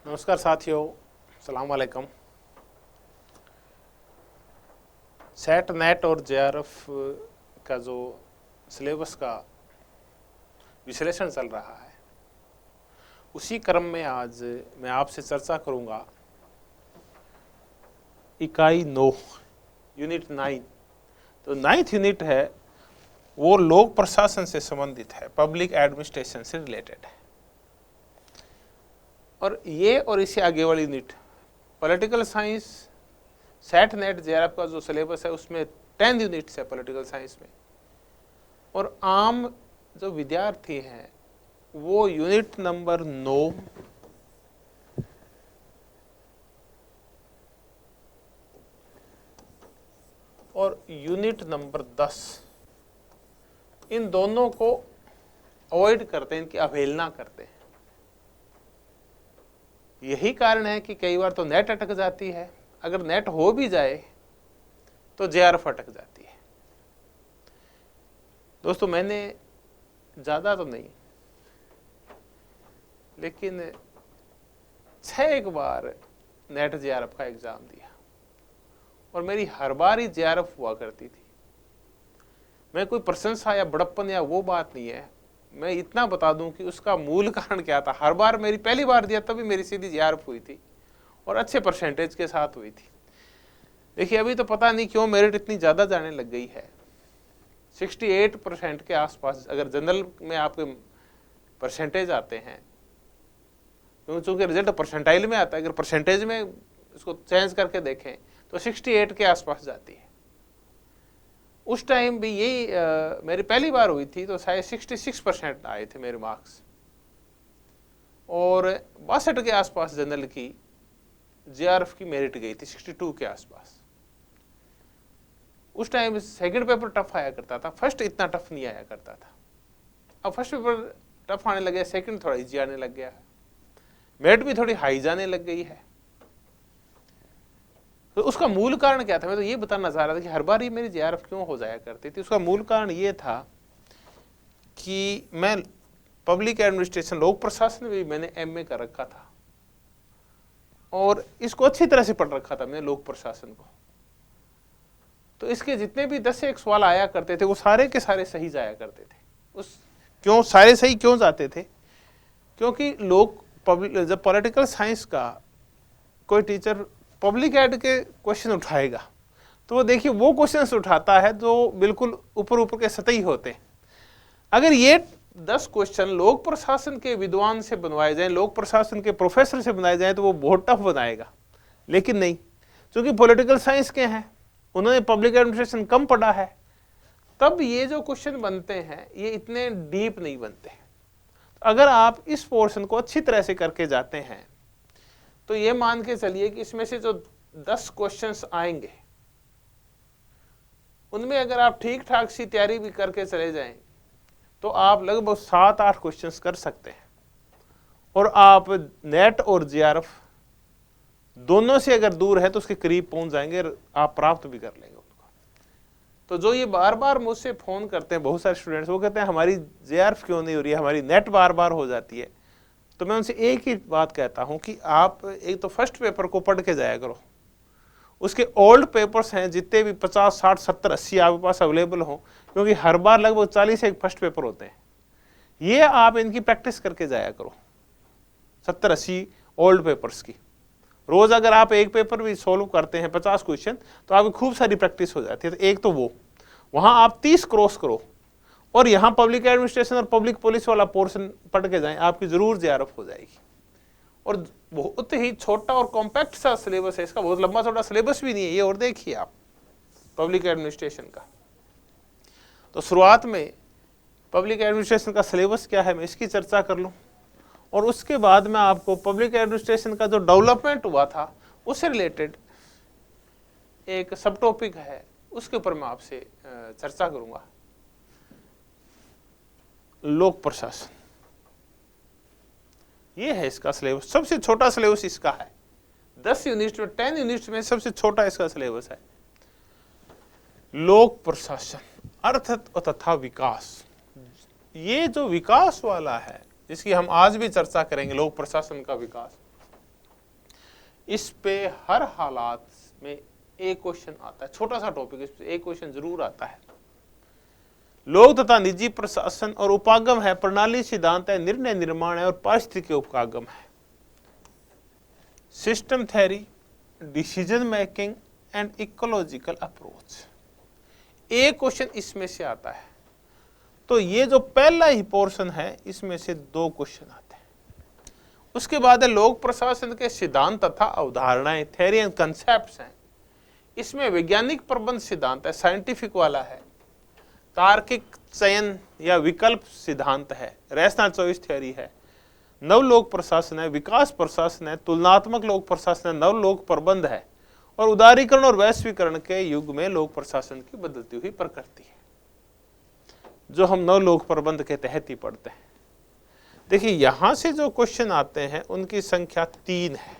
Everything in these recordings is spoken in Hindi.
नमस्कार साथियों, सलाम वालेकुम। सेट नेट और जेआरएफ का जो सिलेबस का विश्लेषण चल रहा है, उसी क्रम में आज मैं आपसे चर्चा करूंगा इकाई 9 यूनिट 9। तो 9th यूनिट है वो लोक प्रशासन से संबंधित है, पब्लिक एडमिनिस्ट्रेशन से रिलेटेड है। और ये और इससे आगे वाली unit political science, set net JRF का जो सिलेबस है उसमें 10 यूनिट्स है पॉलिटिकल साइंस में। और आम जो विद्यार्थी हैं वो यूनिट नंबर 9 और यूनिट नंबर 10 इन दोनों को अवॉइड करते हैं, इनकी अवहेलना करते हैं। यही कारण है कि कई बार तो नेट अटक जाती है, अगर नेट हो भी जाए तो जेआरएफ अटक जाती है। दोस्तों, मैंने ज़्यादा तो नहीं लेकिन 6 बार नेट जेआरएफ का एग्ज़ाम दिया और मेरी हर बार ही जेआरएफ हुआ करती थी। मैं कोई प्रशंसा या बड़प्पन या वो बात नहीं है, मैं इतना बता दूं कि उसका मूल कारण क्या था। हर बार मेरी पहली बार दिया तभी मेरी सीधी जेआरएफ हुई थी और अच्छे परसेंटेज के साथ हुई थी। देखिए, अभी तो पता नहीं क्यों मेरिट इतनी ज़्यादा जाने लग गई है। 68% के आसपास अगर जनरल में आपके परसेंटेज आते हैं, क्योंकि रिजल्ट परसेंटाइल में आता है, अगर परसेंटेज में इसको चेंज करके देखें तो 68 के आसपास जाती है। उस टाइम भी यही मेरी पहली बार हुई थी तो शायद 66% आए थे मेरे मार्क्स, और 62 के आसपास जनरल की जेआरएफ की मेरिट गई थी, 62 के आसपास। उस टाइम सेकंड पेपर टफ आया करता था, फर्स्ट इतना टफ नहीं आया करता था। अब फर्स्ट पेपर टफ आने लगे, सेकंड थोड़ा इजी आने लग गया है, मेरिट भी थोड़ी हाई जाने लग गई है। तो उसका मूल कारण क्या था, मैं तो ये बताना चाह रहा था कि हर बार ही मेरी जेआरएफ क्यों हो जाया करती थी। उसका मूल कारण ये था कि मैं पब्लिक एडमिनिस्ट्रेशन, लोक प्रशासन में भी मैंने एमए कर रखा था और इसको अच्छी तरह से पढ़ रखा था मैंने, लोक प्रशासन को। तो इसके जितने भी 10 से 1 सवाल आया करते थे वो सारे के सारे सही जाया करते थे। क्यों सारे सही क्यों जाते थे? क्योंकि जब पॉलिटिकल साइंस का कोई टीचर पब्लिक एड के क्वेश्चन उठाएगा तो वो देखिए वो क्वेश्चंस उठाता है जो बिल्कुल ऊपर ऊपर के सतही होते हैं। अगर ये 10 क्वेश्चन लोक प्रशासन के विद्वान से बनवाए जाएं, लोक प्रशासन के प्रोफेसर से बनाए जाएं, तो वो बहुत टफ बनाएगा। लेकिन नहीं, क्योंकि पॉलिटिकल साइंस के हैं, उन्होंने पब्लिक एडमिनिस्ट्रेशन कम पढ़ा है, तब ये जो क्वेश्चन बनते हैं ये इतने डीप नहीं बनते। अगर आप इस पोर्शन को अच्छी तरह से करके जाते हैं तो ये मान के चलिए कि इसमें से जो 10 क्वेश्चंस आएंगे उनमें अगर आप ठीक ठाक सी तैयारी भी करके चले जाएं तो आप लगभग 7-8 क्वेश्चंस कर सकते हैं और आप नेट और जेआरएफ दोनों से अगर दूर है तो उसके करीब पहुंच जाएंगे, आप प्राप्त भी कर लेंगे उनको। तो जो ये बार बार मुझसे फोन करते हैं बहुत सारे स्टूडेंट्स, वो कहते हैं हमारी जेआरएफ क्यों नहीं हो रही है, हमारी नेट बार बार हो जाती है। तो मैं उनसे एक ही बात कहता हूं कि आप एक तो फर्स्ट पेपर को पढ़ के जाया करो, उसके ओल्ड पेपर्स हैं जितने भी 50, 60, 70, 80 आपके पास अवेलेबल हो, क्योंकि हर बार लगभग 40 एक फर्स्ट पेपर होते हैं, ये आप इनकी प्रैक्टिस करके जाया करो। 70-80 ओल्ड पेपर्स की रोज अगर आप एक पेपर भी सोल्व करते हैं 50 क्वेश्चन तो आपकी खूब सारी प्रैक्टिस हो जाती है। तो एक तो वो वहां आप 30 क्रॉस करो और यहाँ पब्लिक एडमिनिस्ट्रेशन और पब्लिक पुलिस वाला पोर्शन पढ़ के जाएं, आपकी जरूर जेआरएफ हो जाएगी। और बहुत ही छोटा और कॉम्पैक्ट सा सिलेबस है इसका, बहुत लंबा छोटा सिलेबस भी नहीं है ये। और देखिए आप पब्लिक एडमिनिस्ट्रेशन का, तो शुरुआत में पब्लिक एडमिनिस्ट्रेशन का सिलेबस क्या है मैं इसकी चर्चा कर लूँ, और उसके बाद में आपको पब्लिक एडमिनिस्ट्रेशन का जो डेवलपमेंट हुआ था उससे रिलेटेड एक सब टॉपिक है, उसके ऊपर मैं आपसे चर्चा करूंगा। लोक प्रशासन, ये है इसका सिलेबस, सबसे छोटा सिलेबस इसका है। 10 यूनिट में 10 यूनिट्स में सबसे छोटा इसका सिलेबस है। लोक प्रशासन, अर्थ तथा विकास, ये जो विकास वाला है जिसकी हम आज भी चर्चा करेंगे, लोक प्रशासन का विकास, इस पे हर हालात में एक क्वेश्चन आता है, छोटा सा टॉपिक, इस पे एक क्वेश्चन जरूर आता है। लोक तथा निजी प्रशासन और उपागम है, प्रणाली सिद्धांत है, निर्णय निर्माण है और पारिस्थितिक उपागम है। System theory, decision making and ecological approach, एक क्वेश्चन इसमें से आता है। तो ये जो पहला ही पोर्शन है इसमें से 2 क्वेश्चन आते हैं। उसके बाद है लोक प्रशासन के सिद्धांत तथा अवधारणाएं, थ्योरी एंड कंसेप्ट्स हैं। इसमें वैज्ञानिक प्रबंध सिद्धांत है, साइंटिफिक वाला है, तार्किक चयन या विकल्प सिद्धांत है, रैशनल चॉइस थ्योरी है, नवलोक प्रशासन है, विकास प्रशासन है, तुलनात्मक लोक प्रशासन है, नवलोक प्रबंध है और उदारीकरण और वैश्वीकरण के युग में लोक प्रशासन की बदलती हुई प्रकृति है, जो हम नवलोक प्रबंध के तहत ही पढ़ते हैं। देखिए यहां से जो क्वेश्चन आते हैं उनकी संख्या 3 है।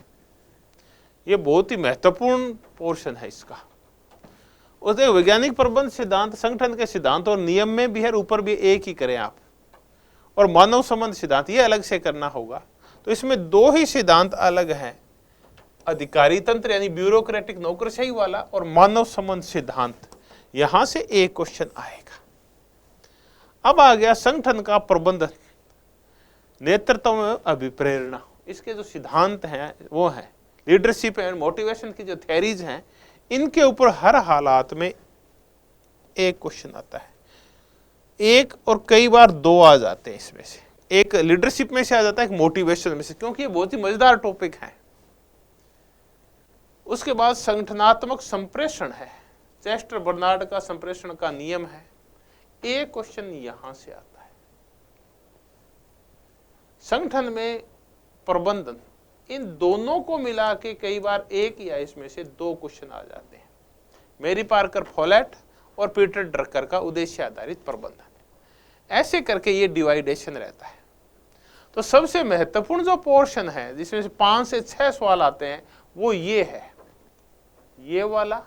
ये बहुत ही महत्वपूर्ण पोर्शन है इसका। उसके वैज्ञानिक प्रबंध सिद्धांत संगठन के सिद्धांत और नियम में भी है, ऊपर भी एक ही करें आप, और मानव संबंध सिद्धांत ये अलग से करना होगा। तो इसमें 2 ही सिद्धांत अलग हैं, अधिकारी तंत्र यानी ब्यूरोक्रेटिक नौकरशाही वाला और मानव संबंध सिद्धांत। यहां से एक क्वेश्चन आएगा। अब आ गया संगठन का प्रबंधन, नेतृत्व में अभिप्रेरणा। इसके जो सिद्धांत हैं वो है लीडरशिप एंड मोटिवेशन की जो थ्योरीज हैं, इनके ऊपर हर हालात में एक क्वेश्चन आता है। एक और कई बार 2 आ जाते हैं इसमें से, एक लीडरशिप में से आ जाता है, एक मोटिवेशन में से, क्योंकि ये बहुत ही मजेदार टॉपिक है। उसके बाद संगठनात्मक संप्रेषण है, चेस्टर बर्नार्ड का संप्रेषण का नियम है, एक क्वेश्चन यहां से आता है। संगठन में प्रबंधन, इन दोनों को मिला के कई बार एक या इसमें से 2 क्वेश्चन आ जाते हैं। मेरी पार्कर फोलेट और पीटर ड्रकर का उद्देश्य आधारित प्रबंधन, ऐसे करके ये डिवाइडेशन रहता है। तो सबसे महत्वपूर्ण जो पोर्शन है जिसमें से 5 से 6 सवाल आते हैं वो ये है, ये वाला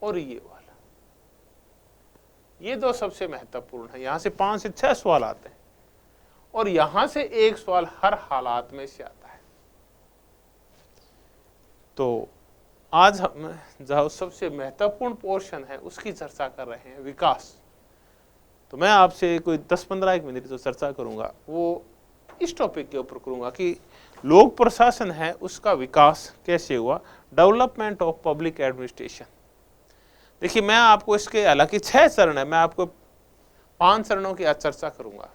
और ये वाला, ये 2 सबसे महत्वपूर्ण है। यहां से 5 से 6 सवाल आते हैं और यहां से एक सवाल हर हालात में से आता है। तो आज हम जो सबसे महत्वपूर्ण पोर्शन है उसकी चर्चा कर रहे हैं, विकास। तो मैं आपसे कोई 10-15 मिनट जो चर्चा करूंगा वो इस टॉपिक के ऊपर करूंगा कि लोक प्रशासन है उसका विकास कैसे हुआ, डेवलपमेंट ऑफ पब्लिक एडमिनिस्ट्रेशन। देखिए मैं आपको इसके, हालांकि 6 चरण है, मैं आपको 5 चरणों की आज चर्चा करूंगा।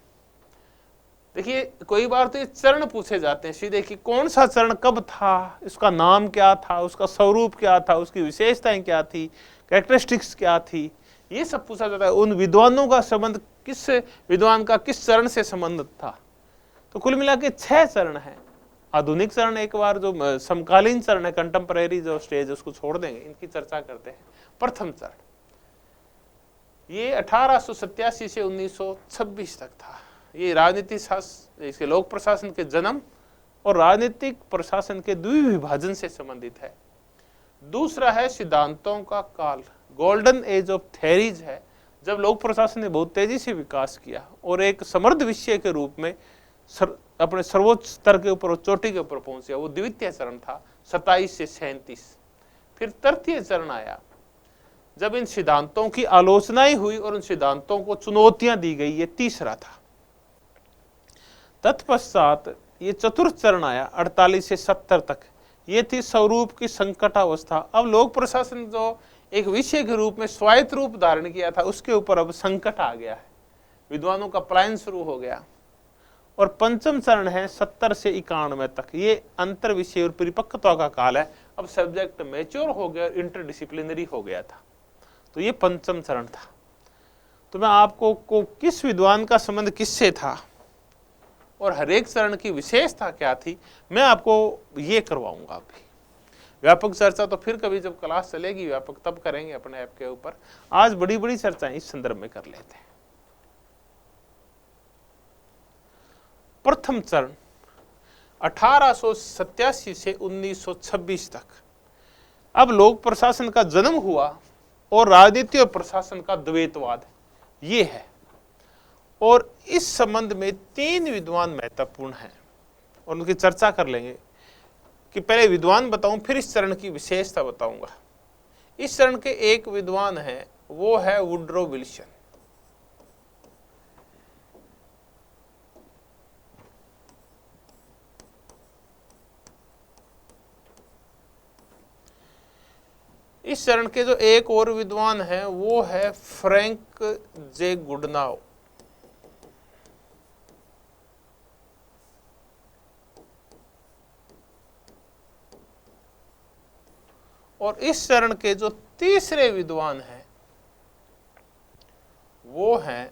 देखिए कोई बार तो ये चरण पूछे जाते हैं सीधे कि कौन सा चरण कब था, इसका नाम क्या था, उसका स्वरूप क्या था, उसकी विशेषताएं क्या थी, कैरेक्टरिस्टिक्स क्या थी, ये सब पूछा जाता है। उन विद्वानों का संबंध, किस विद्वान का किस चरण से संबंध था। तो कुल मिला के 6 चरण है। आधुनिक चरण एक बार जो समकालीन चरण है, कंटेम्परेरी जो स्टेज, उसको छोड़ देंगे, इनकी चर्चा करते हैं। प्रथम चरण ये 1887 से 1926 तक था। ये राजनीतिक शासन, इसके लोक प्रशासन के जन्म और राजनीतिक प्रशासन के द्विविभाजन से संबंधित है। दूसरा है सिद्धांतों का काल, गोल्डन एज ऑफ थ्योरीज है, जब लोक प्रशासन ने बहुत तेजी से विकास किया और एक समृद्ध विषय के रूप में अपने सर्वोच्च स्तर के ऊपर, चोटी के ऊपर पहुंच गया। वो द्वितीय चरण था 27 से 37। फिर तृतीय चरण आया जब इन सिद्धांतों की आलोचनाएं हुई और उन सिद्धांतों को चुनौतियां दी गई, ये तीसरा था। तत्पश्चात ये चतुर्थ चरण आया 48 से 70 तक, ये थी स्वरूप की संकटावस्था। अब लोक प्रशासन जो एक विषय के रूप में स्वायत्त रूप धारण किया था उसके ऊपर अब संकट आ गया है, विद्वानों का पलायन शुरू हो गया। और पंचम चरण है 70 से 91 तक, ये अंतर विषय और परिपक्वता का काल है। अब सब्जेक्ट मैच्योर हो गया, इंटरडिसिप्लिनरी हो गया था। तो ये पंचम चरण था। तो मैं आपको किस विद्वान का संबंध किससे था और हर एक चरण की विशेषता क्या थी, मैं आपको ये करवाऊंगा। अभी व्यापक चर्चा तो फिर कभी जब क्लास चलेगी व्यापक तब करेंगे अपने ऐप के ऊपर। आज बड़ी बड़ी चर्चाएं इस संदर्भ में कर लेते हैं। प्रथम चरण 1887 से 1926 तक। अब लोक प्रशासन का जन्म हुआ और राजनीति और प्रशासन का द्वैतवाद ये है। और इस संबंध में 3 विद्वान महत्वपूर्ण हैं और उनकी चर्चा कर लेंगे। कि पहले विद्वान बताऊं फिर इस चरण की विशेषता बताऊंगा। इस चरण के एक विद्वान है, वो है वुड्रो विल्सन। इस चरण के जो एक और विद्वान है वो है फ्रैंक जे गुडनाउ। और इस चरण के जो तीसरे विद्वान हैं वो हैं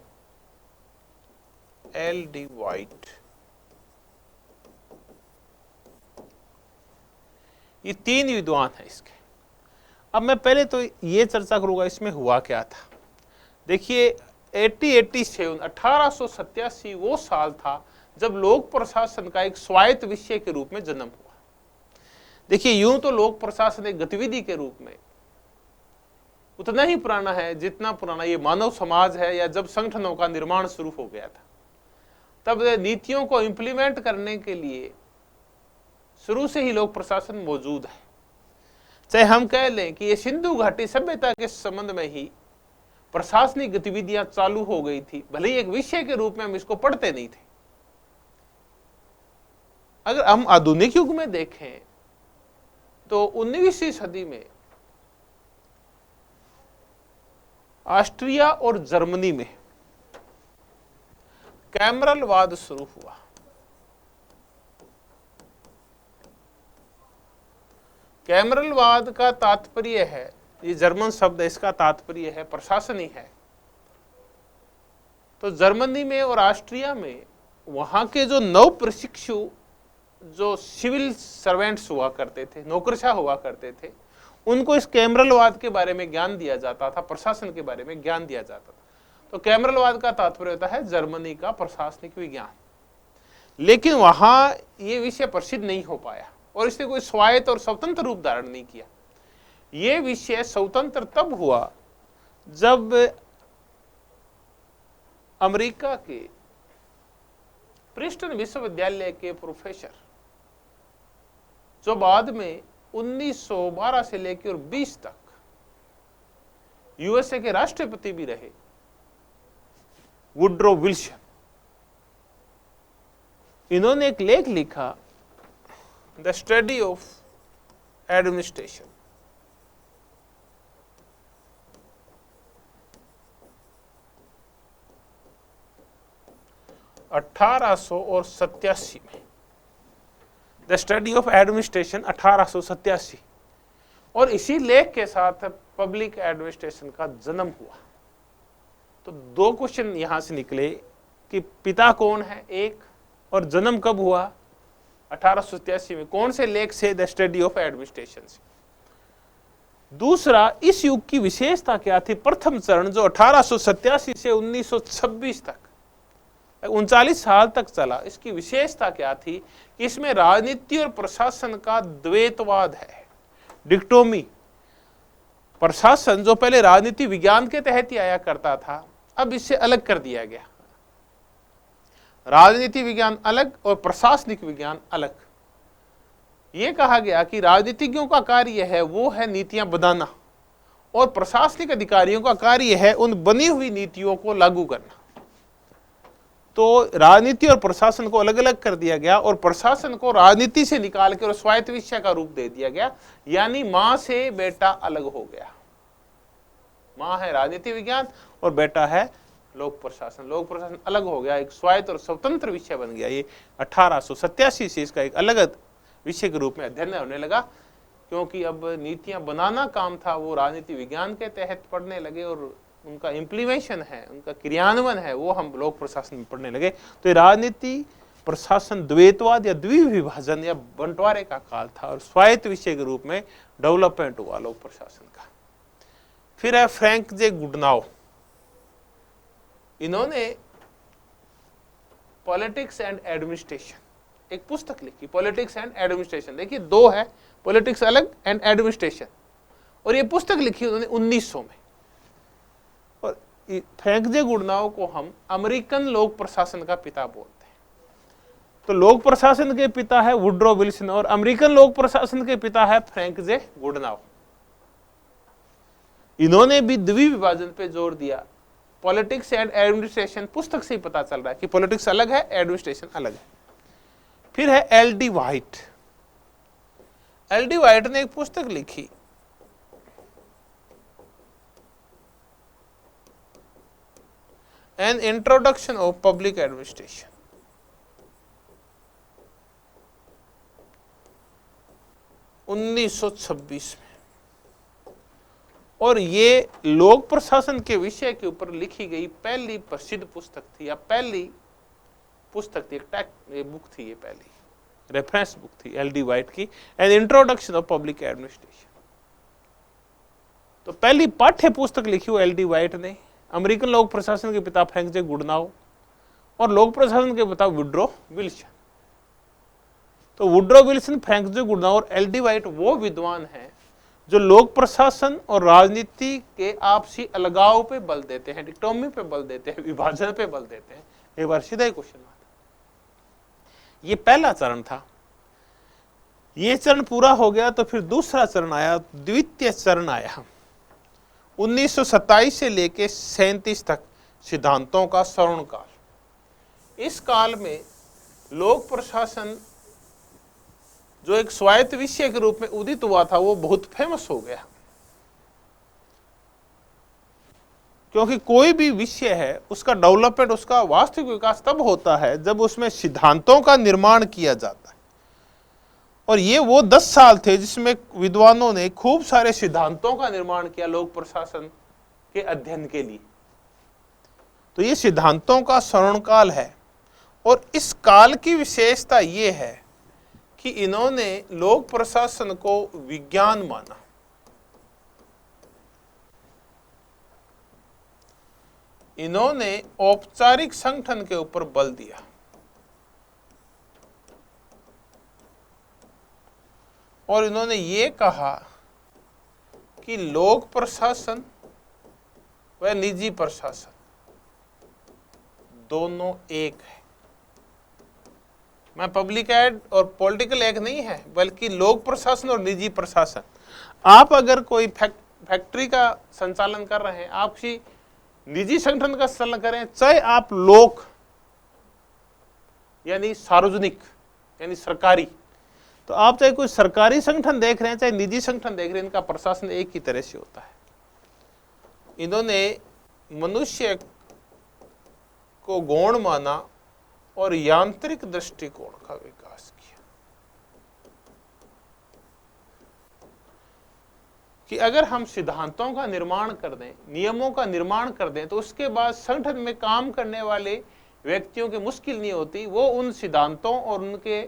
एल डी वाइट। ये तीन विद्वान हैं इसके। अब मैं पहले तो ये चर्चा करूंगा इसमें हुआ क्या था। देखिए 1887 वो साल था जब लोक प्रशासन का एक स्वायत्त विषय के रूप में जन्म हुआ। देखिए यूं तो लोक प्रशासन एक गतिविधि के रूप में उतना ही पुराना है जितना पुराना ये मानव समाज है, या जब संगठनों का निर्माण शुरू हो गया था तब नीतियों को इंप्लीमेंट करने के लिए शुरू से ही लोक प्रशासन मौजूद है। चाहे हम कह लें कि ये सिंधु घाटी सभ्यता के संबंध में ही प्रशासनिक गतिविधियां चालू हो गई थी, भले ही एक विषय के रूप में हम इसको पढ़ते नहीं थे। अगर हम आधुनिक युग में देखें तो 19वीं सदी में ऑस्ट्रिया और जर्मनी में कैमरलवाद शुरू हुआ। कैमरलवाद का तात्पर्य है, ये जर्मन शब्द है, इसका तात्पर्य है प्रशासन ही है। तो जर्मनी में और ऑस्ट्रिया में वहां के जो नव प्रशिक्षु जो सिविल सर्वेंट्स हुआ करते थे, नौकरशाह हुआ करते थे, उनको इस कैमरलवाद के बारे में ज्ञान दिया जाता था, प्रशासन के बारे में ज्ञान दिया जाता था। तो कैमरलवाद का तात्पर्य होता है जर्मनी का प्रशासनिक विज्ञान। लेकिन वहां ये विषय प्रसिद्ध नहीं हो पाया और इसने कोई स्वायत्त और स्वतंत्र रूप धारण नहीं किया। ये विषय स्वतंत्र तब हुआ जब अमेरिका के प्रिंसटन विश्वविद्यालय के प्रोफेसर, जो बाद में 1912 से लेकर 20 तक यूएसए के राष्ट्रपति भी रहे, वुड्रो विल्सन, इन्होंने एक लेख लिखा, द स्टडी ऑफ एडमिनिस्ट्रेशन। (1887) में द स्टडी ऑफ एडमिनिस्ट्रेशन 1887, और इसी लेख के साथ पब्लिक एडमिनिस्ट्रेशन का जन्म हुआ। तो दो क्वेश्चन यहां से निकले कि पिता कौन है एक, और जन्म कब हुआ 1887 में, कौन से लेख से, द स्टडी ऑफ एडमिनिस्ट्रेशन से। दूसरा, इस युग की विशेषता क्या थी। प्रथम चरण जो 1887 से 1926 तक 39 साल तक चला, इसकी विशेषता क्या थी कि इसमें राजनीति और प्रशासन का द्वैतवाद है, डिक्टोमी। प्रशासन जो पहले राजनीति विज्ञान के तहत ही आया करता था, अब इससे अलग कर दिया गया। राजनीति विज्ञान अलग और प्रशासनिक विज्ञान अलग। यह कहा गया कि राजनीतिज्ञों का कार्य है वो है नीतियां बनाना, और प्रशासनिक अधिकारियों का कार्य है उन बनी हुई नीतियों को लागू करना। तो राजनीति और प्रशासन को अलग अलग कर दिया गया और प्रशासन को राजनीति से निकाल कर स्वायत्त विषय का रूप दे दिया गया, यानी मां से बेटा अलग हो गया। मां है राजनीति विज्ञान और बेटा है लोक प्रशासन। लोक प्रशासन अलग हो गया, एक स्वायत्त और स्वतंत्र विषय बन गया। ये 1887 से इसका एक अलग विषय के रूप में अध्ययन होने लगा, क्योंकि अब नीतियां बनाना काम था वो राजनीति विज्ञान के तहत पढ़ने लगे, और उनका इम्प्लीमेशन है, उनका क्रियान्वयन है, वो हम लोक प्रशासन में पढ़ने लगे। तो राजनीति प्रशासन द्वैतवाद या द्विविभाजन या बंटवारे का काल था, और स्वायत्त विषय के रूप में डेवलपमेंट हुआ लोक प्रशासन का। फिर है फ्रैंक जे गुडनाउ। इन्होंने पॉलिटिक्स एंड एडमिनिस्ट्रेशन एक पुस्तक लिखी, पॉलिटिक्स एंड एडमिनिस्ट्रेशन। देखिए दो है, पॉलिटिक्स अलग एंड एडमिनिस्ट्रेशन, और ये पुस्तक लिखी उन्होंने 1900 में। और फ्रैंक जे गुडनाउ को हम अमेरिकन लोक प्रशासन का पिता बोलते हैं। तो लोक प्रशासन के पिता है वुड्रो विल्सन और अमेरिकन लोक प्रशासन के पिता है फ्रैंक जे गुडनाव। इन्होंने भी द्विविभाजन पे जोर दिया। पॉलिटिक्स एंड एडमिनिस्ट्रेशन पुस्तक से ही पता चल रहा है कि पॉलिटिक्स अलग है, एडमिनिस्ट्रेशन अलग है। फिर है एल.डी. व्हाइट। एल.डी. व्हाइट ने एक पुस्तक लिखी, an introduction of public administration. 1926 में, और ये लोक प्रशासन के विषय के ऊपर लिखी गई पहली प्रसिद्ध पुस्तक थी, या पहली पुस्तक थी, एक बुक थी, ये पहली रेफरेंस बुक थी एल.डी. व्हाइट की, an introduction of public administration. तो पहली पाठ्य पुस्तक लिखी वो एल.डी. व्हाइट ने। अमेरिकन लोक प्रशासन के पिता फ्रैंक जे गुडनाव और लोक प्रशासन के पिता वुड्रो विल्सन। तो वुड्रो विल्सन, फ्रैंक जे गुडनाव और एल.डी. व्हाइट वो विद्वान हैं जो लोक प्रशासन और राजनीति के आपसी अलगाव पे बल देते हैं, डिक्टोमी पे बल देते हैं, विभाजन पे बल देते हैं। एक बार सीधा ही क्वेश्चन आता, ये पहला चरण था। ये चरण पूरा हो गया तो फिर दूसरा चरण आया, द्वितीय चरण आया 1927 से लेके 37 तक, सिद्धांतों का स्वर्ण काल। इस काल में लोक प्रशासन जो एक स्वायत्त विषय के रूप में उदित हुआ था वो बहुत फेमस हो गया, क्योंकि कोई भी विषय है उसका डेवलपमेंट, उसका वास्तविक विकास तब होता है जब उसमें सिद्धांतों का निर्माण किया जाता है। और ये वो 10 साल थे जिसमें विद्वानों ने खूब सारे सिद्धांतों का निर्माण किया लोक प्रशासन के अध्ययन के लिए। तो ये सिद्धांतों का स्वर्ण काल है। और इस काल की विशेषता ये है कि इन्होंने लोक प्रशासन को विज्ञान माना। इन्होंने औपचारिक संगठन के ऊपर बल दिया। और इन्होंने ये कहा कि लोक प्रशासन व निजी प्रशासन दोनों एक है। मैं पब्लिक एड और पॉलिटिकल एक नहीं है, बल्कि लोक प्रशासन और निजी प्रशासन। आप अगर कोई फैक्ट्री का संचालन कर रहे हैं, आप किसी निजी संगठन का संचालन करें, चाहे आप लोक यानी सार्वजनिक यानी सरकारी, तो आप चाहे कोई सरकारी संगठन देख रहे हैं चाहे निजी संगठन देख रहे हैं, इनका प्रशासन एक ही तरह से होता है। इन्होंने मनुष्य को गौण माना और यांत्रिक दृष्टिकोण का विकास किया कि अगर हम सिद्धांतों का निर्माण कर दें, नियमों का निर्माण कर दें, तो उसके बाद संगठन में काम करने वाले व्यक्तियों की मुश्किल नहीं होती, वो उन सिद्धांतों और उनके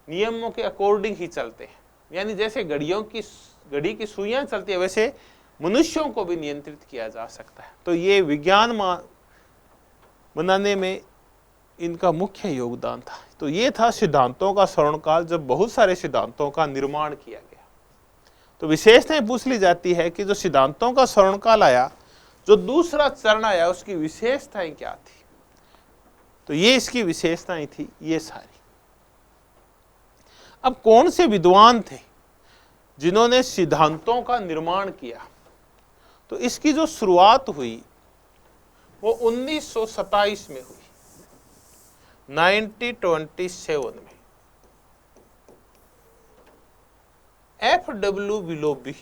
नियमों के अकॉर्डिंग ही चलते हैं। यानी जैसे घड़ी की सुइयां चलती है, वैसे मनुष्यों को भी नियंत्रित किया जा सकता है। तो ये विज्ञान बनाने में इनका मुख्य योगदान था। तो ये था सिद्धांतों का स्वर्णकाल, जब बहुत सारे सिद्धांतों का निर्माण किया गया। तो विशेषताएं पूछ ली जाती है कि जो सिद्धांतों का स्वर्णकाल आया, जो दूसरा चरण आया, उसकी विशेषताएं क्या थी। तो ये इसकी विशेषताएं थी ये सारी। अब कौन से विद्वान थे जिन्होंने सिद्धांतों का निर्माण किया? तो इसकी जो शुरुआत हुई वो 1927 में हुई, 1927 में। F.W. विलोबी,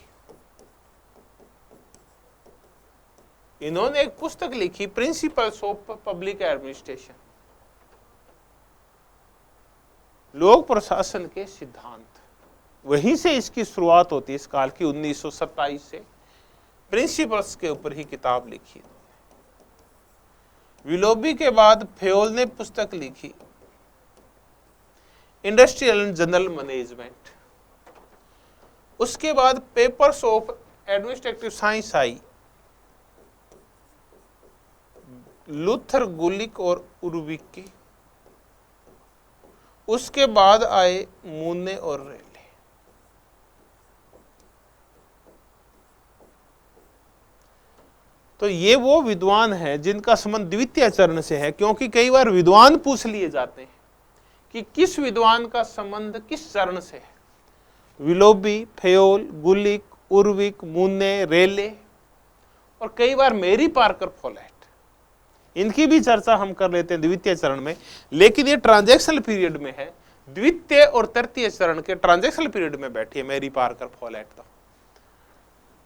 इन्होंने एक पुस्तक लिखी, प्रिंसिपल्स ऑफ पब्लिक एडमिनिस्ट्रेशन, लोक प्रशासन के सिद्धांत। वहीं से इसकी शुरुआत होती है इस काल की, 1927 से प्रिंसिपल्स के ऊपर ही किताब लिखी। विलोबी के बाद फेयोल ने पुस्तक लिखी, इंडस्ट्रियल एंड जनरल मैनेजमेंट। उसके बाद पेपर्स ऑफ एडमिनिस्ट्रेटिव साइंस आई, लूथर, गुलिक और उर्विक की। उसके बाद आए मूने और रेले। तो ये वो विद्वान है जिनका संबंध द्वितीय चरण से है, क्योंकि कई बार विद्वान पूछ लिए जाते हैं कि किस विद्वान का संबंध किस चरण से है। विलोबी, फेयोल, गुलिक, उर्विक, मुन्ने, रेले और कई बार मेरी पार्कर फोलेट, इनकी भी चर्चा हम कर लेते हैं द्वितीय चरण में, लेकिन ये ट्रांजैक्शनल पीरियड में है। द्वितीय और तृतीय चरण के ट्रांजैक्शनल पीरियड में बैठी है मेरी पार्कर फोलेट।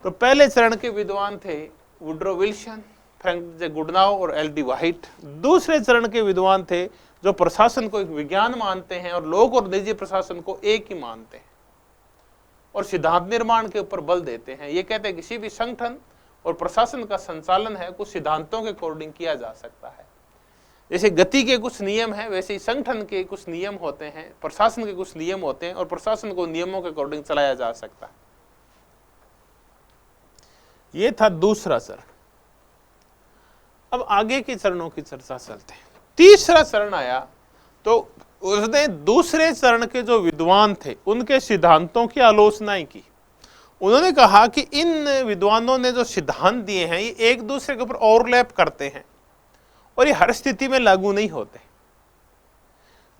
तो पहले चरण के विद्वान थे वुड्रो विल्सन, फ्रैंक जे गुडनाउ और एल.डी. व्हाइट। दूसरे चरण के विद्वान थे जो प्रशासन को एक विज्ञान मानते हैं और लोक और निजी प्रशासन को एक ही मानते हैं और सिद्धांत निर्माण के ऊपर बल देते हैं। ये कहते हैं किसी भी संगठन और प्रशासन का संचालन है कुछ सिद्धांतों के अकॉर्डिंग किया जा सकता है। जैसे गति के कुछ नियम हैं, वैसे ही संगठन के कुछ नियम होते हैं, प्रशासन के कुछ नियम होते हैं और प्रशासन को नियमों के अकॉर्डिंग चलाया जा सकता है। ये था दूसरा चरण। अब आगे के चरणों की चर्चा चलते हैं। तीसरा चरण आया तो उसने दूसरे चरण के जो विद्वान थे उनके सिद्धांतों की आलोचनाएं की। उन्होंने कहा कि इन विद्वानों ने जो सिद्धांत दिए हैं ये एक दूसरे के ऊपर ओवरलैप करते हैं और ये हर स्थिति में लागू नहीं होते।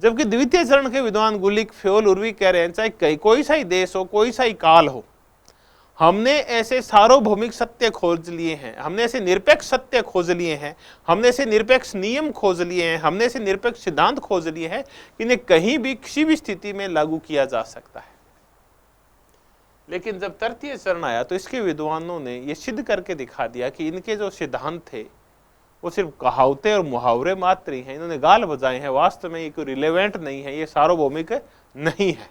जबकि द्वितीय चरण के विद्वान गुलिक, फेयोल, उर्विक कह रहे हैं चाहे कोई सा ही देश हो, कोई सा ही काल हो, हमने ऐसे सार्वभौमिक सत्य खोज लिए हैं, हमने ऐसे निरपेक्ष सत्य खोज लिए हैं, हमने ऐसे निरपेक्ष नियम खोज लिए हैं, हमने ऐसे निरपेक्ष सिद्धांत खोज लिए हैं कि इन्हें कहीं भी किसी भी स्थिति में लागू किया जा सकता है। लेकिन जब तृतीय चरण आया तो इसके विद्वानों ने यह सिद्ध करके दिखा दिया कि इनके जो सिद्धांत थे वो सिर्फ कहावतें और मुहावरे मात्र ही हैं, इन्होंने गाल बजाए हैं, वास्तव में ये कोई रिलेवेंट नहीं है, ये सार्वभौमिक नहीं है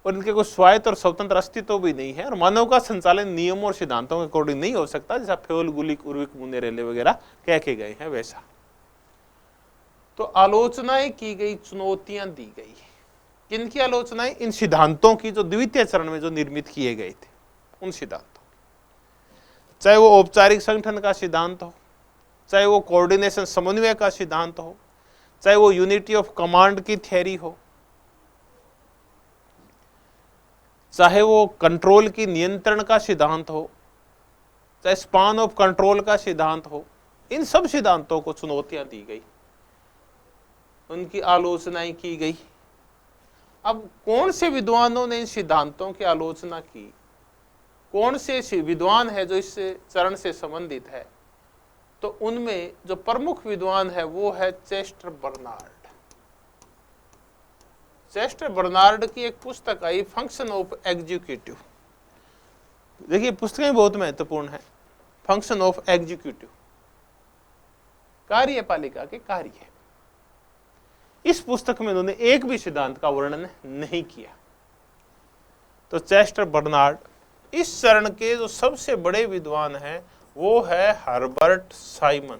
और इनके कोई स्वायत्त और स्वतंत्र अस्तित्व भी नहीं है और मानव का संचालन नियमों और सिद्धांतों के अकॉर्डिंग नहीं हो सकता, जैसा फेयोल, गुलिक, उर्विक, मुन्ने, रेले वगैरह कह के गए हैं वैसा। तो आलोचनाएं की गई, चुनौतियां दी गई। किनकी आलोचनाएं? इन सिद्धांतों की जो द्वितीय चरण में जो निर्मित किए गए थे उन सिद्धांतों, चाहे वो औपचारिक संगठन का सिद्धांत हो, चाहे वो कोऑर्डिनेशन समन्वय का सिद्धांत हो, चाहे वो यूनिटी ऑफ कमांड की थ्योरी हो, चाहे वो कंट्रोल की नियंत्रण का सिद्धांत हो, चाहे स्पान ऑफ कंट्रोल का सिद्धांत हो, इन सब सिद्धांतों को चुनौतियां दी गई, उनकी आलोचनाएं की गई। अब कौन से विद्वानों ने इन सिद्धांतों की आलोचना की, कौन से विद्वान है जो इस चरण से संबंधित है, तो उनमें जो प्रमुख विद्वान है वो है चेस्टर बर्नार्ड। चेस्टर बर्नार्ड की एक पुस्तक आई, फंक्शन ऑफ एग्जीक्यूटिव। देखिए पुस्तकें बहुत महत्वपूर्ण है। फंक्शन ऑफ एग्जीक्यूटिव, कार्यपालिका के कार्य। इस पुस्तक में उन्होंने एक भी सिद्धांत का वर्णन नहीं किया। तो चेस्टर बर्नार्ड इस चरण के जो सबसे बड़े विद्वान हैं वो है हर्बर्ट साइमन।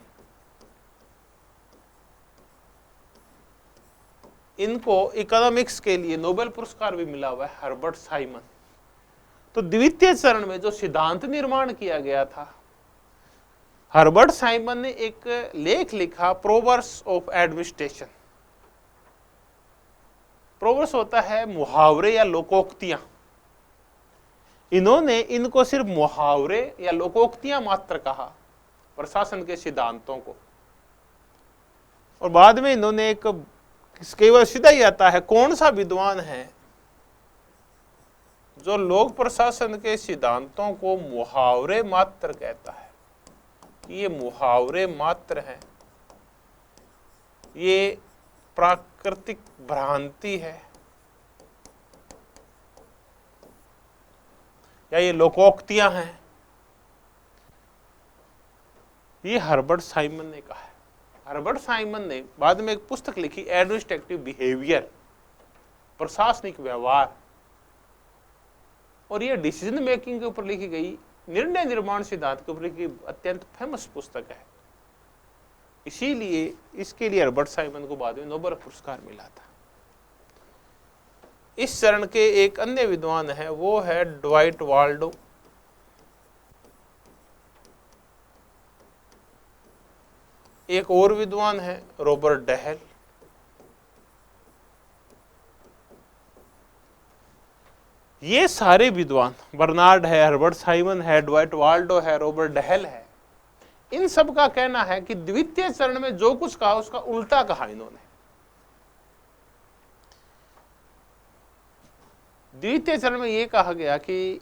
इनको इकोनॉमिक्स के लिए नोबेल पुरस्कार भी मिला हुआ है, हर्बर्ट साइमन। तो द्वितीय चरण में जो सिद्धांत निर्माण किया गया था, हर्बर्ट साइमन ने एक लेख लिखा, प्रोवर्ब्स ऑफ एडमिनिस्ट्रेशन। प्रोवर्ब्स होता है मुहावरे या लोकोक्तियां। इन्होंने इनको सिर्फ मुहावरे या लोकोक्तियां मात्र कहा, प्रशासन के सिद्धांतों को। और बाद में इन्होंने एक केवल सीधा ही आता है, कौन सा विद्वान है जो लोक प्रशासन के सिद्धांतों को मुहावरे मात्र कहता है, ये मुहावरे मात्र हैं, ये प्राकृतिक भ्रांति है या ये लोकोक्तियां हैं। ये हर्बर्ट साइमन ने कहा है। हर्बर्ट साइमन ने बाद में एक पुस्तक लिखी, एडमिनिस्ट्रेटिव बिहेवियर, प्रशासनिक व्यवहार, और ये डिसीजन मेकिंग के ऊपर लिखी गई, निर्णय निर्माण सिद्धांत के ऊपर लिखी अत्यंत फेमस पुस्तक है। इसीलिए इसके लिए हर्बर्ट साइमन को बाद में नोबेल पुरस्कार मिला था। इस चरण के एक अन्य विद्वान है, वो है ड्वाइट वाल्डो। एक और विद्वान है रॉबर्ट डहेल। ये सारे विद्वान, बर्नार्ड है, हर्बर्ट साइमन है, ड्वाइट वाल्डो है, रॉबर्ट डहेल है, इन सब का कहना है कि द्वितीय चरण में जो कुछ कहा उसका उल्टा कहा इन्होंने। द्वितीय चरण में ये कहा गया कि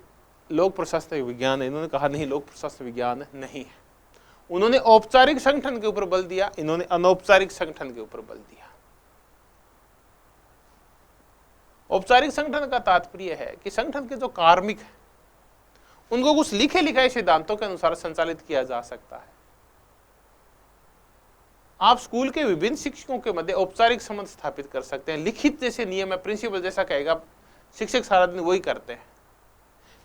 लोक प्रशासनिक विज्ञान है, इन्होंने कहा नहीं लोक प्रशासनिक विज्ञान नहीं है। उन्होंने औपचारिक संगठन के ऊपर बल दिया, इन्होंने अनौपचारिक संगठन के ऊपर बल दिया। औपचारिक संगठन का तात्पर्य है कि संगठन के जो कार्मिक हैं उनको कुछ लिखे लिखाए सिद्धांतों के अनुसार संचालित किया जा सकता है। आप स्कूल के विभिन्न शिक्षकों के मध्य औपचारिक संबंध स्थापित कर सकते हैं, लिखित जैसे नियम है, प्रिंसिपल जैसा कहेगा शिक्षक सारा दिन वही करते हैं।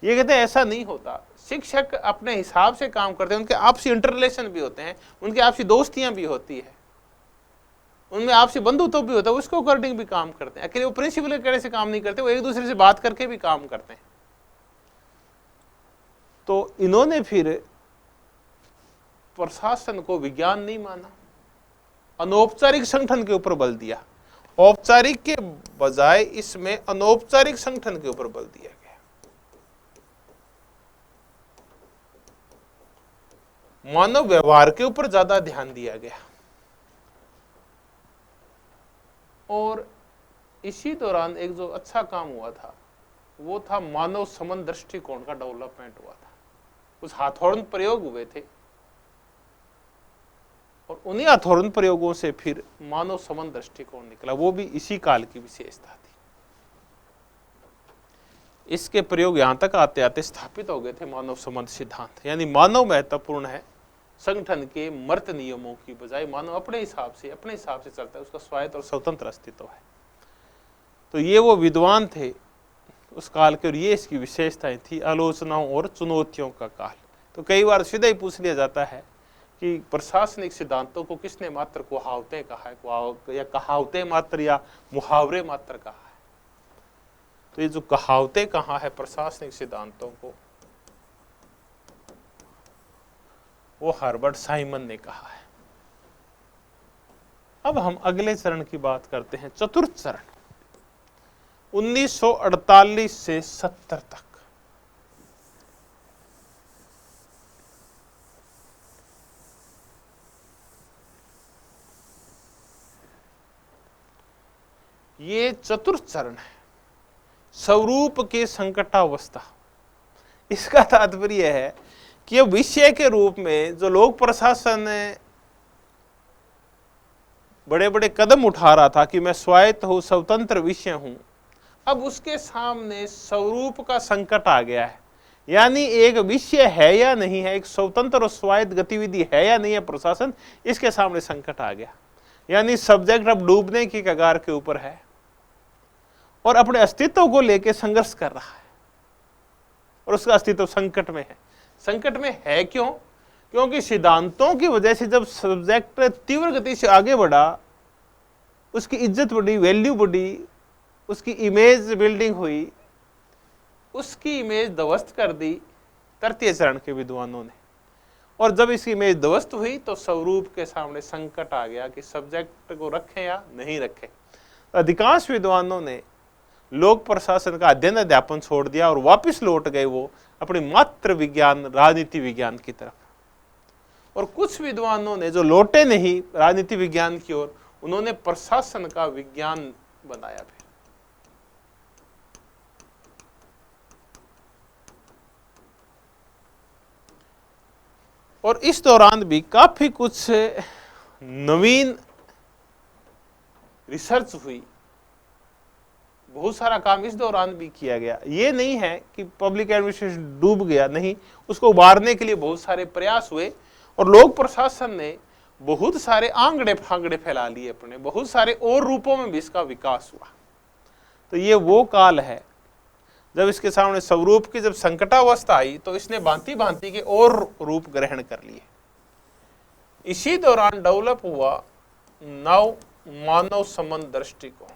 ये कहते हैं ऐसा नहीं होता, शिक्षक अपने हिसाब से काम करते हैं, उनके आपसी इंटर रिलेशन भी होते हैं, उनकी आपसी दोस्तियां भी होती है, उनमें आपसी बंधुत्व भी होता है, उसको अकॉर्डिंग भी काम करते हैं। अकेले वो प्रिंसिपल के कहने से काम नहीं करते, वो एक दूसरे से बात करके भी काम करते हैं। तो इन्होंने फिर प्रशासन को विज्ञान नहीं माना, अनौपचारिक संगठन के ऊपर बल दिया। औपचारिक के बजाय इसमें अनौपचारिक संगठन के ऊपर बल दिया गया। मानव व्यवहार के ऊपर ज्यादा ध्यान दिया गया। और इसी दौरान एक जो अच्छा काम हुआ था वो था मानव संबंध दृष्टिकोण का डेवलपमेंट हुआ था। कुछ हथौड़न प्रयोग हुए थे और उन्हीं हथौड़न प्रयोगों से फिर मानव संबंध दृष्टिकोण निकला, वो भी इसी काल की विशेषता थी। इसके प्रयोग यहां तक आते आते स्थापित हो गए थे मानव संबंध सिद्धांत, यानी मानव महत्वपूर्ण है, संगठन के मर्त नियमों की बजाय मानव अपने हिसाब से चलता है, उसका स्वायत्त और स्वतंत्र अस्तित्व है। तो ये वो विद्वान थे उस काल के, और ये इसकी विशेषताएं थी, आलोचनाओं और चुनौतियों का काल। तो कई बार सीधा ही पूछ लिया जाता है कि प्रशासनिक सिद्धांतों को किसने मात्र कहावतें कहा है, या कहावतें मात्र या मुहावरे मात्र कहा है। तो ये जो कहावतें कहा है प्रशासनिक सिद्धांतों को, वो हर्बर्ट साइमन ने कहा है। अब हम अगले चरण की बात करते हैं, चतुर्थ चरण, 1948 से 70 तक। ये चतुर्थ चरण है, स्वरूप के संकटावस्था। इसका तात्पर्य है कि विषय के रूप में जो लोक प्रशासन ने बड़े बड़े कदम उठा रहा था कि मैं स्वायत्त हूं, स्वतंत्र विषय हूं, अब उसके सामने स्वरूप का संकट आ गया है। यानी एक विषय है या नहीं है, एक स्वतंत्र और स्वायत्त गतिविधि है या नहीं है प्रशासन, इसके सामने संकट आ गया। यानी सब्जेक्ट अब डूबने की कगार के ऊपर है और अपने अस्तित्व को लेकर संघर्ष कर रहा है, और उसका अस्तित्व संकट में है। संकट में है क्यों? क्योंकि सिद्धांतों की वजह से जब सब्जेक्ट तीव्र गति से आगे बढ़ा, उसकी इज्जत बढ़ी, वैल्यू बढ़ी, उसकी इमेज बिल्डिंग हुई, उसकी इमेज ध्वस्त कर दी तृतीय चरण के विद्वानों ने। और जब इसकी इमेज ध्वस्त हुई तो स्वरूप के सामने संकट आ गया कि सब्जेक्ट को रखें या नहीं रखें। अधिकांश विद्वानों ने लोक प्रशासन का अध्ययन अध्यापन छोड़ दिया और वापस लौट गए वो अपने मात्र विज्ञान राजनीति विज्ञान की तरफ। और कुछ विद्वानों ने जो लौटे नहीं राजनीति विज्ञान की ओर, उन्होंने प्रशासन का विज्ञान बनाया फिर। और इस दौरान भी काफी कुछ नवीन रिसर्च हुई, बहुत सारा काम इस दौरान भी किया गया। ये नहीं है कि पब्लिक एडमिनिस्ट्रेशन डूब गया, नहीं, उसको उबारने के लिए बहुत सारे प्रयास हुए और लोक प्रशासन ने बहुत सारे आंकड़े फांगड़े फैला लिए अपने, बहुत सारे और रूपों में भी इसका विकास हुआ। तो ये वो काल है जब इसके सामने स्वरूप की जब संकटावस्था आई तो इसने भांति भांति के और रूप ग्रहण कर लिए। इसी दौरान डेवलप हुआ नव मानव संबंध दृष्टिकोण।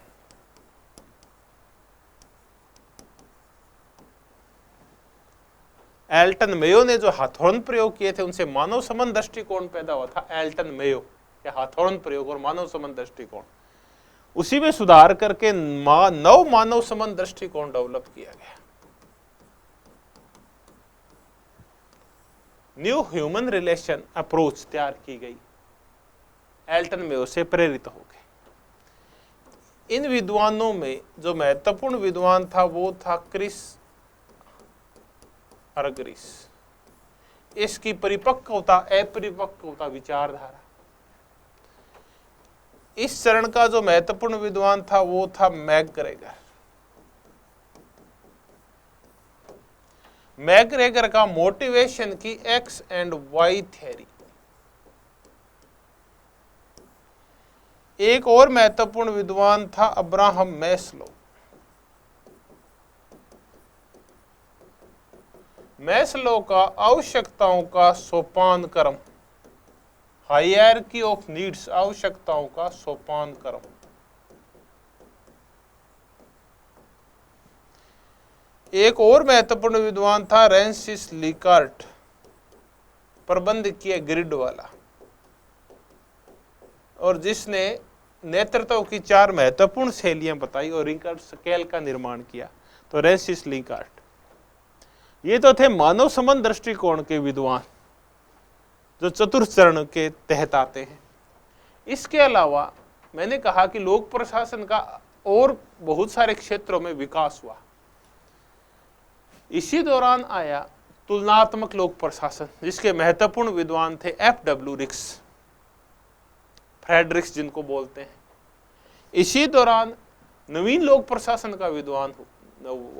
एल्टन मेयो ने जो हथौड़न प्रयोग किए थे उनसे मानव संबंध दृष्टिकोण पैदा हुआ था। एल्टन मेयो या हथौड़न प्रयोग और मानव संबंध दृष्टिकोण, उसी में सुधार करके नव मानव संबंध दृष्टिकोण डेवलप किया गया। न्यू ह्यूमन रिलेशन अप्रोच तैयार की गई, एल्टन मेयो से प्रेरित हो गए। इन विद्वानों में जो महत्वपूर्ण विद्वान था वो था क्रिस अर्गरिस। इसकी परिपक्वता अपरिपक्वता विचारधारा। इस चरण का जो महत्वपूर्ण विद्वान था वो था मैकग्रेगर। मैकग्रेगर का मोटिवेशन की एक्स एंड वाई थ्योरी। एक और महत्वपूर्ण विद्वान था अब्राहम मैस्लो। मैस्लो का आवश्यकताओं का सोपान क्रम, हायरार्की ऑफ नीड्स, आवश्यकताओं का सोपान क्रम। एक और महत्वपूर्ण विद्वान था फ्रांसिस लिकार्ट, प्रबंधकीय ग्रिड वाला, और जिसने नेतृत्व की 4 महत्वपूर्ण शैलियां बताई और रिकर्ट स्केल का निर्माण किया। तो फ्रांसिस लिकार्ट, ये तो थे मानव संबंध दृष्टिकोण के विद्वान जो चतुर्थ चरण के तहत आते हैं। इसके अलावा मैंने कहा कि लोक प्रशासन का और बहुत सारे क्षेत्रों में विकास हुआ। इसी दौरान आया तुलनात्मक लोक प्रशासन, जिसके महत्वपूर्ण विद्वान थे F.W. रिक्स, फ्रेडरिक्स जिनको बोलते हैं। इसी दौरान नवीन लोक प्रशासन का विद्वान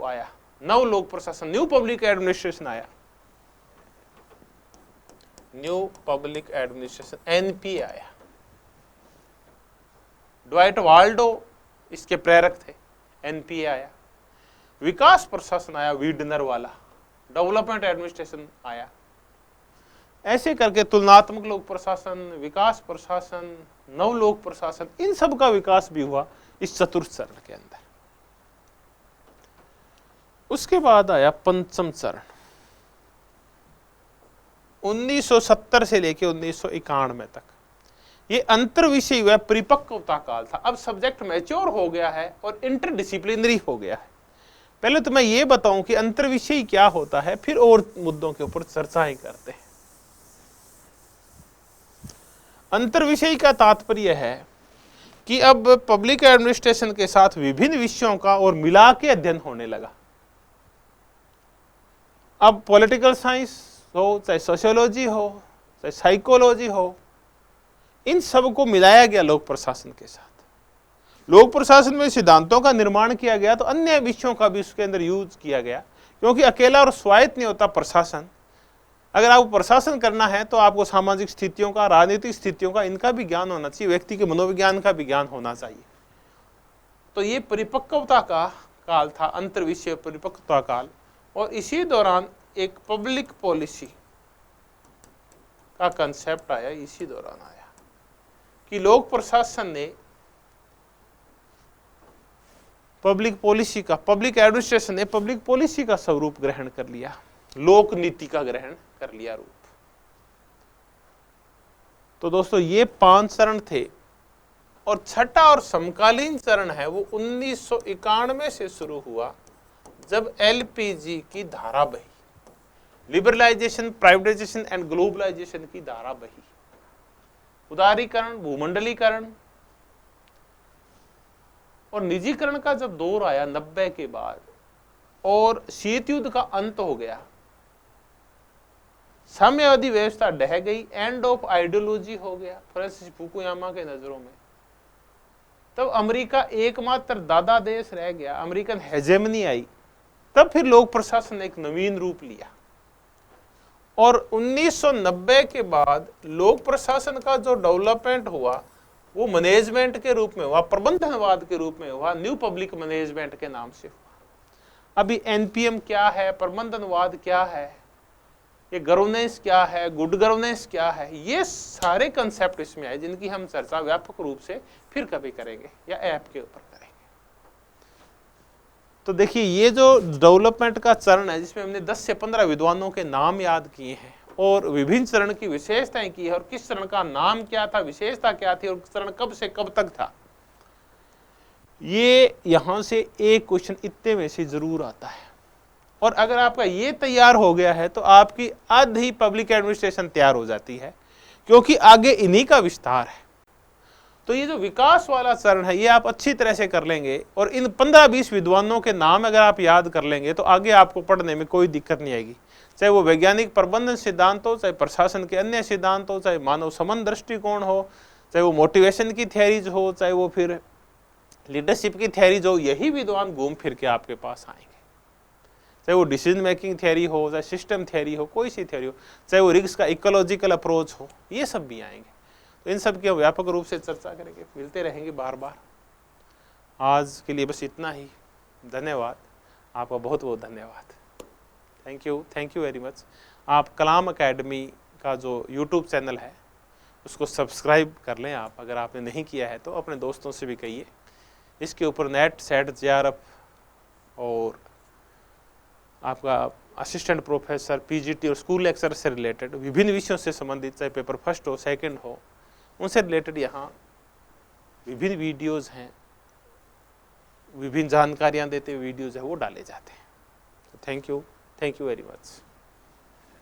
आया, नव लोक प्रशासन, न्यू पब्लिक एडमिनिस्ट्रेशन आया, न्यू पब्लिक एडमिनिस्ट्रेशन NP आया। ड्वाइट वाल्डो इसके प्रेरक थे, NP आया। विकास प्रशासन आया वीडनर वाला, डेवलपमेंट एडमिनिस्ट्रेशन आया। ऐसे करके तुलनात्मक लोक प्रशासन, विकास प्रशासन, नव लोक प्रशासन, इन सब का विकास भी हुआ इस चतुर्थ चरण के अंदर। उसके बाद आया पंचम चरण, 1970 से लेकर 1991 तक। ये अंतर विषय व परिपक्वता काल था। अब सब्जेक्ट मैच्योर हो गया है और इंटरडिसिप्लिनरी हो गया है। पहले तो मैं ये बताऊं कि अंतर विषय क्या होता है, फिर और मुद्दों के ऊपर चर्चाएं करते हैं। अंतर विषय का तात्पर्य है कि अब पब्लिक एडमिनिस्ट्रेशन के साथ विभिन्न विषयों का और मिला के अध्ययन होने लगा। अब पॉलिटिकल साइंस हो, चाहे सोशियोलॉजी हो, चाहे साइकोलॉजी हो, इन सब को मिलाया गया लोक प्रशासन के साथ। लोक प्रशासन में सिद्धांतों का निर्माण किया गया तो अन्य विषयों का भी उसके अंदर यूज किया गया, क्योंकि अकेला और स्वायत्त नहीं होता प्रशासन। अगर आपको प्रशासन करना है तो आपको सामाजिक स्थितियों का, राजनीतिक स्थितियों का, इनका भी ज्ञान होना चाहिए, व्यक्ति के मनोविज्ञान का भी ज्ञान होना चाहिए। तो ये परिपक्वता का काल था, अंतर विषय परिपक्वता काल। और इसी दौरान एक पब्लिक पॉलिसी का कंसेप्ट आया, इसी दौरान आया कि लोक प्रशासन ने पब्लिक पॉलिसी का, पब्लिक एडमिनिस्ट्रेशन ने पब्लिक पॉलिसी का स्वरूप ग्रहण कर लिया, लोक नीति का ग्रहण कर लिया रूप। तो दोस्तों ये 5 चरण थे, और छठा और समकालीन चरण है वो 1991 से शुरू हुआ, जब LPG की धारा बही, लिबरलाइजेशन, प्राइवेटाइजेशन एंड ग्लोबलाइजेशन की धारा बही। उदारीकरण, भूमंडलीकरण और निजीकरण का जब दौर आया 90 के बाद, और शीत युद्ध का अंत हो गया, साम्यवादी व्यवस्था ढह गई, एंड ऑफ आइडियोलॉजी हो गया फ्रांसिस फुकुयामा के नजरों में, तब अमेरिका एकमात्र दादा देश रह गया, अमेरिकन हेजेमनी आई। तब फिर लोक प्रशासन ने एक नवीन रूप लिया, और 1990 के बाद लोक प्रशासन का जो डेवलपमेंट हुआ वो मैनेजमेंट के रूप में हुआ, प्रबंधनवाद के रूप में हुआ, न्यू पब्लिक मैनेजमेंट के नाम से हुआ। अभी NPM क्या है, प्रबंधनवाद क्या है, ये गवर्नेंस क्या है, गुड गवर्नेंस क्या है, ये सारे कंसेप्ट इसमें आए, जिनकी हम चर्चा व्यापक रूप से फिर कभी करेंगे या ऐप के ऊपर करेंगे। तो देखिए ये जो डेवलपमेंट का चरण है, जिसमें हमने 10 से 15 विद्वानों के नाम याद किए हैं और विभिन्न चरण की विशेषताएं की है, और किस चरण का नाम क्या था, विशेषता क्या थी, और चरण कब से कब तक था। ये यहां से एक क्वेश्चन इतने में से जरूर आता है, और अगर आपका ये तैयार हो गया है तो आपकी आधी पब्लिक एडमिनिस्ट्रेशन तैयार हो जाती है, क्योंकि आगे इन्हीं का विस्तार है। तो ये जो विकास वाला चरण है ये आप अच्छी तरह से कर लेंगे और इन 15-20 विद्वानों के नाम अगर आप याद कर लेंगे तो आगे आपको पढ़ने में कोई दिक्कत नहीं आएगी। चाहे वो वैज्ञानिक प्रबंधन सिद्धांत हो, चाहे प्रशासन के अन्य सिद्धांत हो, चाहे मानव संबंध दृष्टिकोण हो, चाहे वो मोटिवेशन की थियरीज हो, चाहे वो फिर लीडरशिप की थियरीज हो, यही विद्वान घूम फिर के आपके पास आएंगे। चाहे वो डिसीजन मेकिंग थियरी हो, चाहे सिस्टम थियरी हो, कोई सी थियरी हो, चाहे वो रिस्क का इकोलॉजिकल अप्रोच हो, ये सब भी आएंगे। तो इन सब की हम व्यापक रूप से चर्चा करेंगे, मिलते रहेंगे बार बार। आज के लिए बस इतना ही। धन्यवाद, आपका बहुत बहुत धन्यवाद। Thank you very much. आप कलाम एकेडमी का जो यूट्यूब चैनल है उसको सब्सक्राइब कर लें आप, अगर आपने नहीं किया है तो अपने दोस्तों से भी कहिए। इसके ऊपर नेट, सेट, जेआरएफ और आपका असिस्टेंट प्रोफेसर, पीजीटी और स्कूल लेक्चर से रिलेटेड विभिन्न विषयों से संबंधित, चाहे पेपर फर्स्ट हो, सेकंड हो, उनसे रिलेटेड यहाँ विभिन्न वीडियोस हैं, विभिन्न जानकारियाँ देते हुए वीडियोस है वो डाले जाते हैं। Thank you very much.